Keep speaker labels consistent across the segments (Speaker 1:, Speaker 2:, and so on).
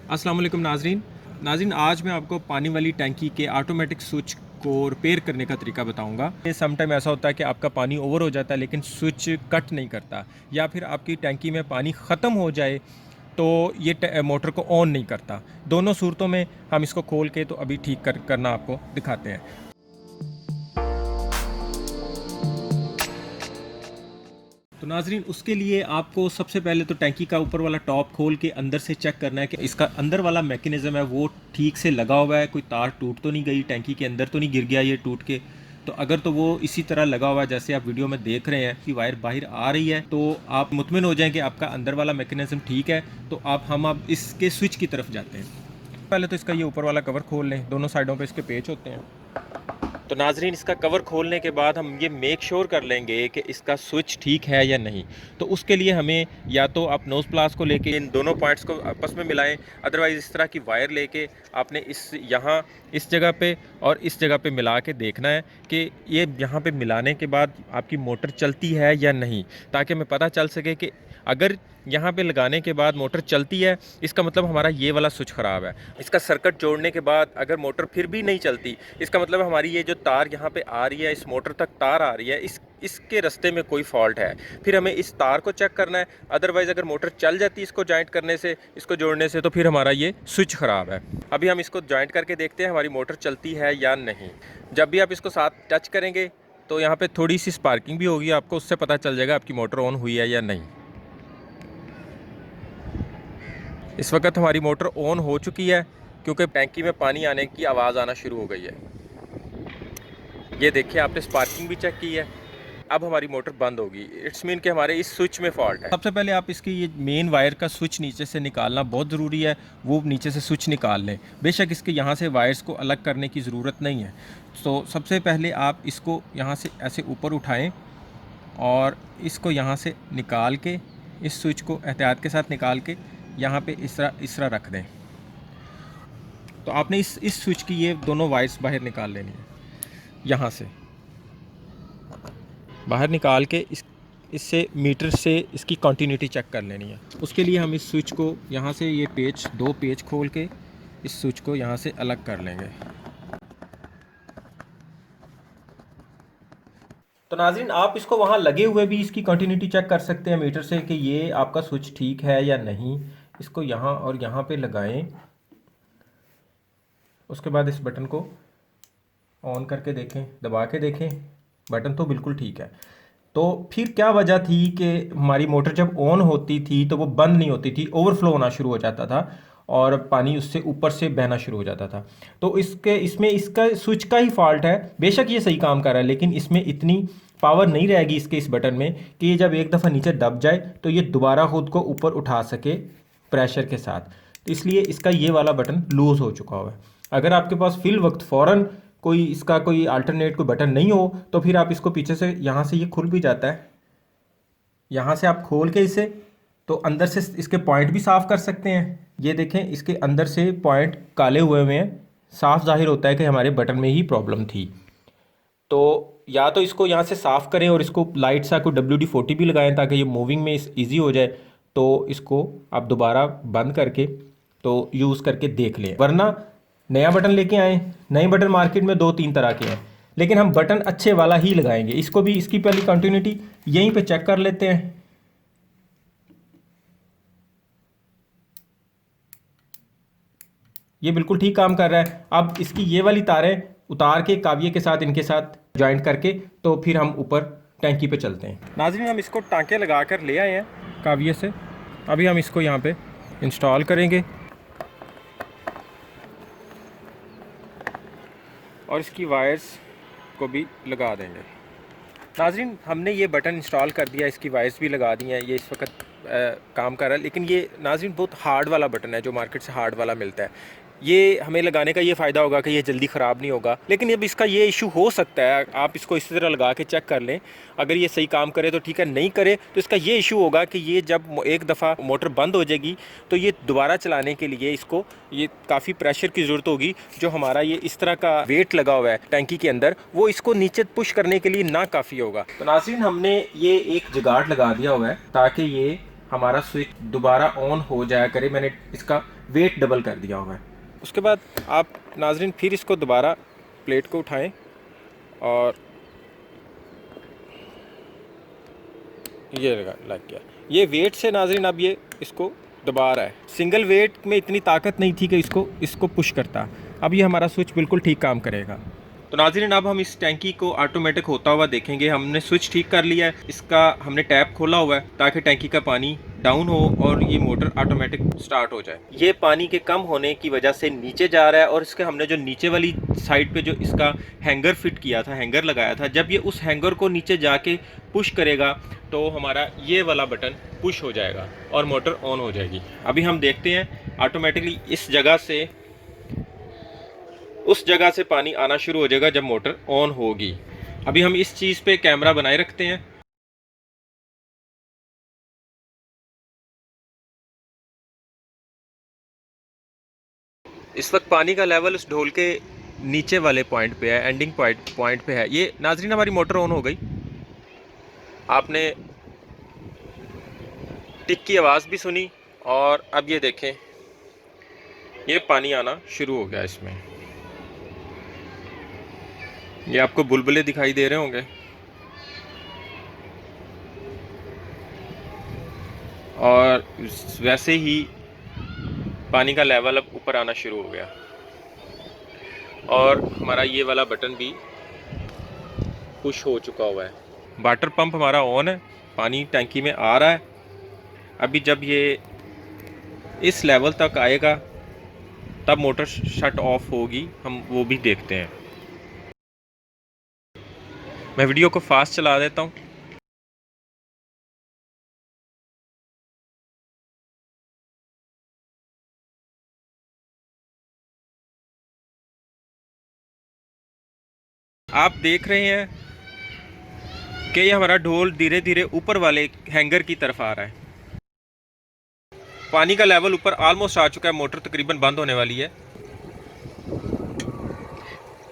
Speaker 1: अस्सलाम वालेकुम नाज़रीन, आज मैं आपको पानी वाली टैंकी के ऑटोमेटिक स्विच को रिपेयर करने का तरीका बताऊंगा। ये समटाइम ऐसा होता है कि आपका पानी ओवर हो जाता है लेकिन स्विच कट नहीं करता, या फिर आपकी टैंकी में पानी ख़त्म हो जाए तो ये मोटर को ऑन नहीं करता। दोनों सूरतों में हम इसको खोल के तो अभी ठीक करना आपको दिखाते हैं। तो नाजरीन, उसके लिए आपको सबसे पहले तो टैंकी का ऊपर वाला टॉप खोल के अंदर से चेक करना है कि इसका अंदर वाला मैकेनिज़्म है वो ठीक से लगा हुआ है, कोई तार टूट तो नहीं गई, टैंकी के अंदर तो नहीं गिर गया ये टूट के। तो अगर तो वो इसी तरह लगा हुआ है जैसे आप वीडियो में देख रहे हैं कि वायर बाहर आ रही है, तो आप मुतमिन हो जाएं कि आपका अंदर वाला मैकेनिज़्म ठीक है। तो हम अब इसके स्विच की तरफ जाते हैं। पहले तो इसका ये ऊपर वाला कवर खोल लें, दोनों साइडों पर इसके पेच होते हैं। तो नाजरीन, इसका कवर खोलने के बाद हम ये मेक श्योर कर लेंगे कि इसका स्विच ठीक है या नहीं। तो उसके लिए हमें या तो आप नोज़ प्लास को लेके इन दोनों पॉइंट्स को आपस में मिलाएं, अदरवाइज़ इस तरह की वायर लेके आपने इस जगह पे और इस जगह पे मिला के देखना है कि ये यहाँ पे मिलाने के बाद आपकी मोटर चलती है या नहीं, ताकि हमें पता चल सके कि अगर यहाँ पे लगाने के बाद मोटर चलती है, इसका मतलब हमारा ये वाला स्विच ख़राब है। इसका सर्किट जोड़ने के बाद अगर मोटर फिर भी नहीं चलती, इसका मतलब हमारी ये जो तार यहाँ पे आ रही है, इस मोटर तक तार आ रही है, इसके रास्ते में कोई फॉल्ट है। फिर हमें इस तार को चेक करना है। अदरवाइज़ अगर मोटर चल जाती है इसको जॉइंट करने से, इसको जोड़ने से, तो फिर हमारा ये स्विच ख़राब है। अभी हम इसको जॉइंट करके देखते हैं हमारी मोटर चलती है या नहीं। जब भी आप इसको साथ टच करेंगे तो यहाँ पर थोड़ी सी स्पार्किंग भी होगी, आपको उससे पता चल जाएगा आपकी मोटर ऑन हुई है या नहीं। इस वक्त हमारी मोटर ऑन हो चुकी है क्योंकि टैंकी में पानी आने की आवाज़ आना शुरू हो गई है। ये देखिए, आपने स्पार्किंग भी चेक की है। अब हमारी मोटर बंद होगी, इट्स मीन कि हमारे इस स्विच में फॉल्ट है। सबसे पहले आप इसकी ये मेन वायर का स्विच नीचे से निकालना बहुत ज़रूरी है, वो नीचे से स्विच निकाल लें। बेशक इसके यहाँ से वायर्स को अलग करने की ज़रूरत नहीं है। तो सबसे पहले आप इसको यहाँ से ऐसे ऊपर उठाएँ और इसको यहाँ से निकाल के, इस स्विच को एहतियात के साथ निकाल के यहाँ पे इस तरह रख दें। तो आपने इस स्विच की ये दोनों वायर्स बाहर निकाल लेनी है। यहाँ से बाहर निकाल के इससे मीटर से इसकी कंटिन्यूटी चेक कर लेनी है। उसके लिए हम इस स्विच को यहाँ से ये दो पेच खोल के इस स्विच को यहाँ से अलग कर लेंगे। तो नाज़रीन, आप इसको वहाँ लगे हुए भी इसकी कंटिन्यूटी चेक कर सकते हैं मीटर से कि ये आपका स्विच ठीक है या नहीं। इसको यहाँ और यहाँ पे लगाएं, उसके बाद इस बटन को ऑन करके देखें, दबा के देखें, बटन तो बिल्कुल ठीक है। तो फिर क्या वजह थी कि हमारी मोटर जब ऑन होती थी तो वो बंद नहीं होती थी, ओवरफ्लो होना शुरू हो जाता था और पानी उससे ऊपर से बहना शुरू हो जाता था। तो इसमें इसका स्विच का ही फॉल्ट है। बेशक ये सही काम कर रहा है लेकिन इसमें इतनी पावर नहीं रहेगी इसके इस बटन में कि ये जब एक दफ़ा नीचे दब जाए तो ये दोबारा खुद को ऊपर उठा सके प्रेशर के साथ। तो इसलिए इसका ये वाला बटन लूज़ हो चुका हुआ है। अगर आपके पास फिल वक्त फ़ौरन इसका कोई अल्टरनेट कोई बटन नहीं हो तो फिर आप इसको पीछे से, यहाँ से ये खुल भी जाता है, यहाँ से आप खोल के इसे तो अंदर से इसके पॉइंट भी साफ़ कर सकते हैं। ये देखें, इसके अंदर से पॉइंट काले हुए हैं, साफ जाहिर होता है कि हमारे बटन में ही प्रॉब्लम थी। तो या तो इसको यहाँ से साफ़ करें और इसको लाइट सा कोई WD-40 भी लगाएं ताकि ये मूविंग में ईजी हो जाए। तो इसको आप दोबारा बंद करके तो यूज़ करके देख लें, वरना नया बटन लेके आएँ। नए बटन मार्केट में 2-3 तरह के हैं लेकिन हम बटन अच्छे वाला ही लगाएंगे। इसको भी इसकी पहली कंटिन्यूटी यहीं पे चेक कर लेते हैं। ये बिल्कुल ठीक काम कर रहा है। अब इसकी ये वाली तारें उतार के काविये के साथ इनके साथ जॉइंट करके तो फिर हम ऊपर टैंकी पे चलते हैं। नाज़रीन, हम इसको टांके लगा कर ले आए हैं काविये से। अभी हम इसको यहाँ पे इंस्टॉल करेंगे और इसकी वायर्स को भी लगा देंगे। नाज़रीन, हमने ये बटन इंस्टॉल कर दिया, इसकी वायर्स भी लगा दी हैं। ये इस वक्त काम कर रहा है, लेकिन ये नाज़रीन बहुत हार्ड वाला बटन है जो मार्केट से हार्ड वाला मिलता है। ये हमें लगाने का ये फ़ायदा होगा कि ये जल्दी ख़राब नहीं होगा, लेकिन अब इसका ये इशू हो सकता है। आप इसको इसी तरह लगा के चेक कर लें, अगर ये सही काम करे तो ठीक है, नहीं करे तो इसका ये इशू होगा कि ये जब एक दफ़ा मोटर बंद हो जाएगी तो ये दोबारा चलाने के लिए इसको ये काफ़ी प्रेशर की ज़रूरत होगी। जो हमारा ये इस तरह का वेट लगा हुआ है टैंकी के अंदर, वो इसको नीचे पुश करने के लिए ना काफ़ी होगा। तो नाज़रीन, हमने ये एक जुगाड़ लगा दिया हुआ है ताकि ये हमारा स्विच दोबारा ऑन हो जाया करे। मैंने इसका वेट डबल कर दिया हुआ है। उसके बाद आप नाजरीन फिर इसको दोबारा प्लेट को उठाएं और ये लग गया। ये वेट से नाजरीन अब ये इसको दबा रहा है। सिंगल वेट में इतनी ताकत नहीं थी कि इसको पुश करता। अब ये हमारा स्विच बिल्कुल ठीक काम करेगा। तो नाज़रीन अब हम इस टैंकी को ऑटोमेटिक होता हुआ देखेंगे। हमने स्विच ठीक कर लिया है, इसका हमने टैप खोला हुआ है ताकि टैंकी का पानी डाउन हो और ये मोटर ऑटोमेटिक स्टार्ट हो जाए। ये पानी के कम होने की वजह से नीचे जा रहा है और इसके हमने जो नीचे वाली साइड पे जो इसका हैंगर फिट किया था, हैंगर लगाया था, जब ये उस हैंगर को नीचे जाके पुश करेगा तो हमारा ये वाला बटन पुश हो जाएगा और मोटर ऑन हो जाएगी। अभी हम देखते हैं ऑटोमेटिकली इस जगह से उस जगह से पानी आना शुरू हो जाएगा जब मोटर ऑन होगी। अभी हम इस चीज़ पे कैमरा बनाए रखते हैं। इस वक्त पानी का लेवल उस ढोल के नीचे वाले पॉइंट पे है, एंडिंग पॉइंट पे है। ये नाजरीन हमारी मोटर ऑन हो गई। आपने टिक की आवाज़ भी सुनी और अब ये देखें ये पानी आना शुरू हो गया। इसमें ये आपको बुलबुले दिखाई दे रहे होंगे और वैसे ही पानी का लेवल अब ऊपर आना शुरू हो गया और हमारा ये वाला बटन भी पुश हो चुका हुआ है। वाटर पंप हमारा ऑन है, पानी टैंकी में आ रहा है। अभी जब ये इस लेवल तक आएगा तब मोटर शट ऑफ होगी, हम वो भी देखते हैं। मैं वीडियो को फास्ट चला देता हूँ। आप देख रहे हैं कि ये हमारा ढोल धीरे धीरे ऊपर वाले हैंगर की तरफ आ रहा है। पानी का लेवल ऊपर ऑलमोस्ट आ चुका है, मोटर तकरीबन बंद होने वाली है।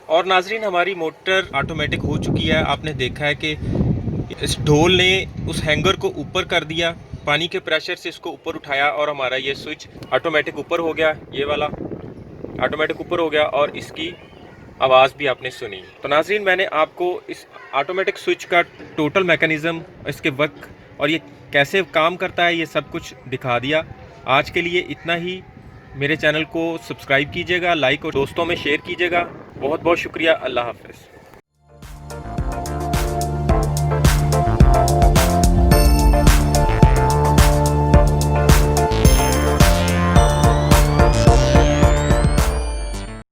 Speaker 1: और नाजरीन हमारी मोटर ऑटोमेटिक हो चुकी है। आपने देखा है कि इस ढोल ने उस हैंगर को ऊपर कर दिया, पानी के प्रेशर से इसको ऊपर उठाया और हमारा ये स्विच ऑटोमेटिक ऊपर हो गया। ये वाला ऑटोमेटिक ऊपर हो गया और इसकी आवाज़ भी आपने सुनी। तो नाजरीन मैंने आपको इस ऑटोमेटिक स्विच का टोटल मैकेनिज़्म, इसके वर्क और ये कैसे काम करता है, ये सब कुछ दिखा दिया। आज के लिए इतना ही। मेरे चैनल को सब्सक्राइब कीजिएगा, लाइक और दोस्तों में शेयर कीजिएगा। बहुत बहुत शुक्रिया। अल्लाह हाफ़िज़।